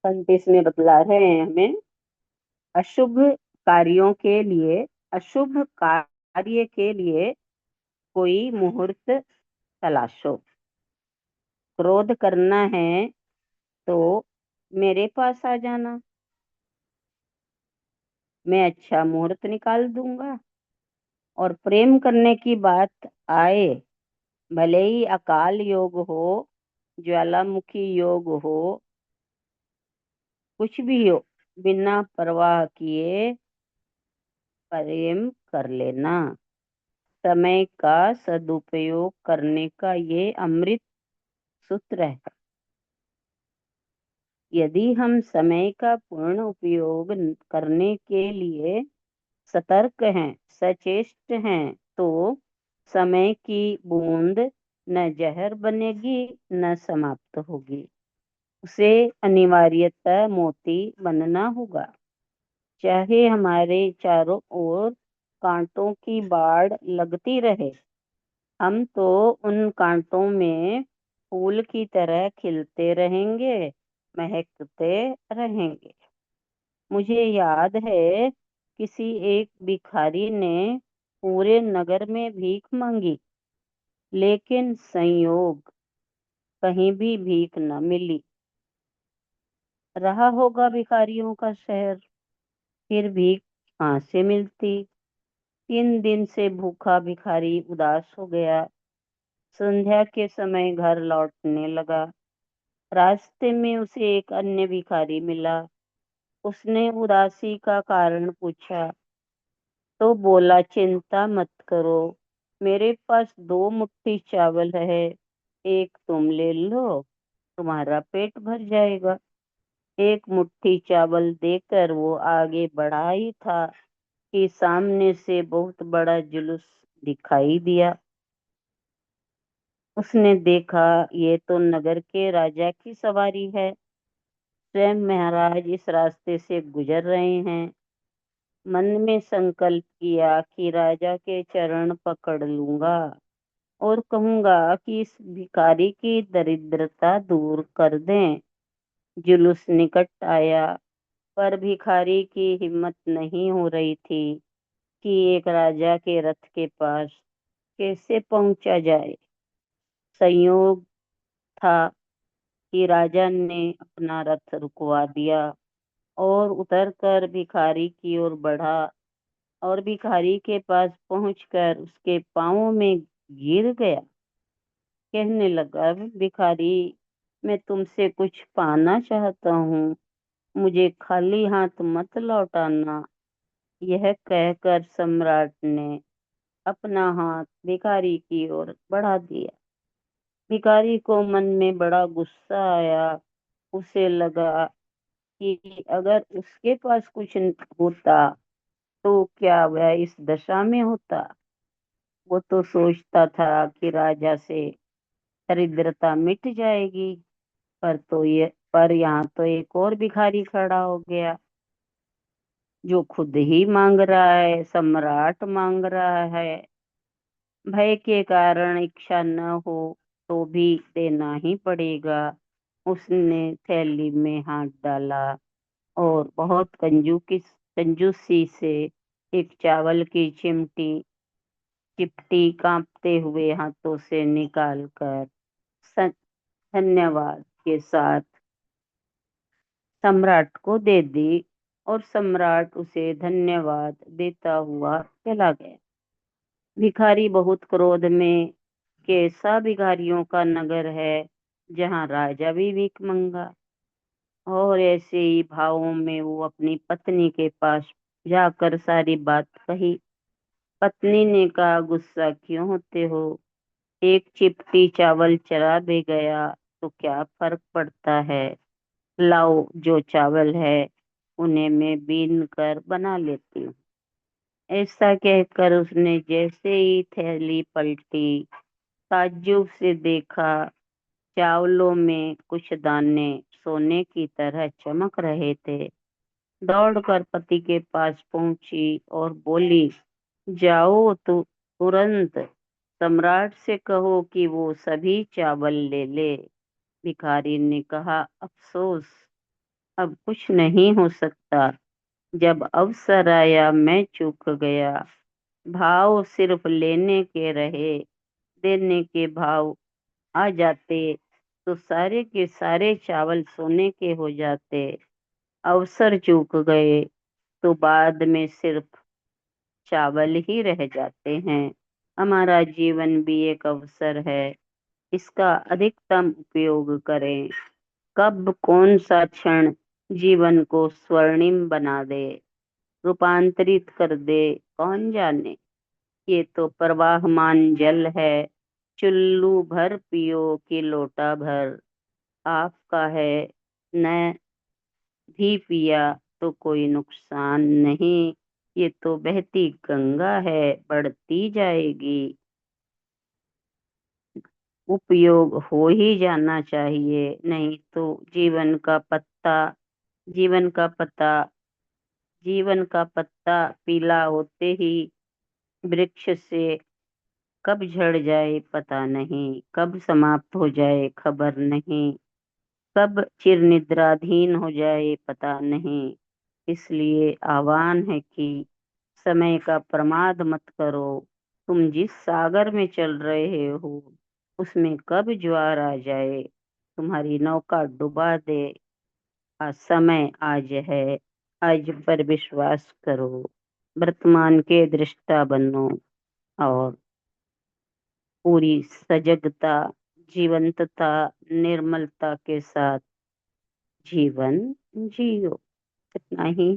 संत इसमें बतला रहे हैं हमें, अशुभ कार्यों के लिए, अशुभ कार्य के लिए कोई मुहूर्त तलाशो। क्रोध करना है तो मेरे पास आ जाना, मैं अच्छा मुहूर्त निकाल दूंगा। और प्रेम करने की बात आए, भले ही अकाल योग हो, ज्वालामुखी योग हो, कुछ भी हो, बिना परवाह किए प्रेम कर लेना। समय का सदुपयोग करने का ये अमृत सूत्र है। यदि हम समय का पूर्ण उपयोग करने के लिए सतर्क हैं, सचेष्ट हैं, तो समय की बूंद न जहर बनेगी, न समाप्त होगी। उसे अनिवार्यतः मोती बनना होगा। चाहे हमारे चारों ओर कांटों की बाढ़ लगती रहे, हम तो उन कांटों में फूल की तरह खिलते रहेंगे, महकते रहेंगे। मुझे याद है, किसी एक भिखारी ने पूरे नगर में भीख मांगी, लेकिन संयोग, कहीं भी भीख न मिली। रहा होगा भिखारियों का शहर, फिर भीख कहाँ से मिलती। 3 दिन से भूखा भिखारी उदास हो गया। संध्या के समय घर लौटने लगा। रास्ते में उसे एक अन्य भिखारी मिला। उसने उदासी का कारण पूछा तो बोला, चिंता मत करो, मेरे पास 2 मुट्ठी चावल है, एक तुम ले लो, तुम्हारा पेट भर जाएगा। 1 मुट्ठी चावल देकर वो आगे बढ़ा ही था कि सामने से बहुत बड़ा जुलूस दिखाई दिया। उसने देखा, ये तो नगर के राजा की सवारी है। स्वयं महाराज इस रास्ते से गुजर रहे हैं। मन में संकल्प किया कि राजा के चरण पकड़ लूंगा और कहूंगा कि इस भिखारी की दरिद्रता दूर कर दें। जुलूस निकट आया, पर भिखारी की हिम्मत नहीं हो रही थी कि एक राजा के रथ के पास कैसे पहुंचा जाए। संयोग था कि राजा ने अपना रथ रुकवा दिया और उतरकर भिखारी की ओर बढ़ा, और भिखारी के पास पहुंचकर उसके पांवों में गिर गया। कहने लगा, भिखारी, मैं तुमसे कुछ पाना चाहता हूँ, मुझे खाली हाथ मत लौटाना। यह कहकर सम्राट ने अपना हाथ भिखारी की ओर बढ़ा दिया। भिखारी को मन में बड़ा गुस्सा आया। उसे लगा कि अगर उसके पास कुछ होता तो क्या वह इस दशा में होता। वो तो सोचता था कि राजा से दरिद्रता मिट जाएगी, पर यहाँ तो एक और भिखारी खड़ा हो गया, जो खुद ही मांग रहा है, सम्राट मांग रहा है। भय के कारण इच्छा न हो तो भी देना ही पड़ेगा। उसने थैली में हाथ डाला और बहुत कंजूसी से एक चावल की चिपटी कांपते हुए हाथों से निकालकर स- धन्यवाद के साथ सम्राट को दे दी, और सम्राट उसे धन्यवाद देता हुआ चला गया। भिखारी बहुत क्रोध में, कैसा भिखारियों का नगर है जहाँ राजा भी भीख मंगा। और ऐसे ही भावों में वो अपनी पत्नी के पास जाकर सारी बात कही। पत्नी ने कहा, गुस्सा क्यों होते हो, एक चिपटी चावल चरा भी गया तो क्या फर्क पड़ता है। लाओ, जो चावल है उन्हें मैं बीन कर बना लेती हूँ। ऐसा कहकर उसने जैसे ही थैली पलटी, ताज्जुब से देखा, चावलों में कुछ दाने सोने की तरह चमक रहे थे। दौड़कर पति के पास पहुंची और बोली, जाओ तो तुरंत सम्राट से कहो कि वो सभी चावल ले ले। भिखारी ने कहा, अफसोस, अब कुछ नहीं हो सकता। जब अवसर आया मैं चूक गया। भाव सिर्फ लेने के रहे, देने के भाव आ जाते तो सारे के सारे चावल सोने के हो जाते। अवसर चूक गए तो बाद में सिर्फ चावल ही रह जाते हैं। हमारा जीवन भी एक अवसर है, इसका अधिकतम उपयोग करें। कब कौन सा क्षण जीवन को स्वर्णिम बना दे, रूपांतरित कर दे, कौन जाने। ये तो प्रवाहमान जल है, चुल्लू भर पियो कि लोटा भर। आपका है, न भी पिया तो कोई नुकसान नहीं। ये तो बहती गंगा है, बढ़ती जाएगी। उपयोग हो ही जाना चाहिए, नहीं तो जीवन का पत्ता जीवन का पत्ता पीला होते ही वृक्ष से कब झड़ जाए पता नहीं, कब समाप्त हो जाए खबर नहीं, कब चिर निद्राधीन हो जाए पता नहीं। इसलिए आह्वान है कि समय का प्रमाद मत करो। तुम जिस सागर में चल रहे हो उसमें कब ज्वार आ जाए तुम्हारी नौका डुबा दे। समय आज है, आज पर विश्वास करो। वर्तमान के दृष्टा बनो और पूरी सजगता, जीवंतता, निर्मलता के साथ जीवन जियो। इतना ही है।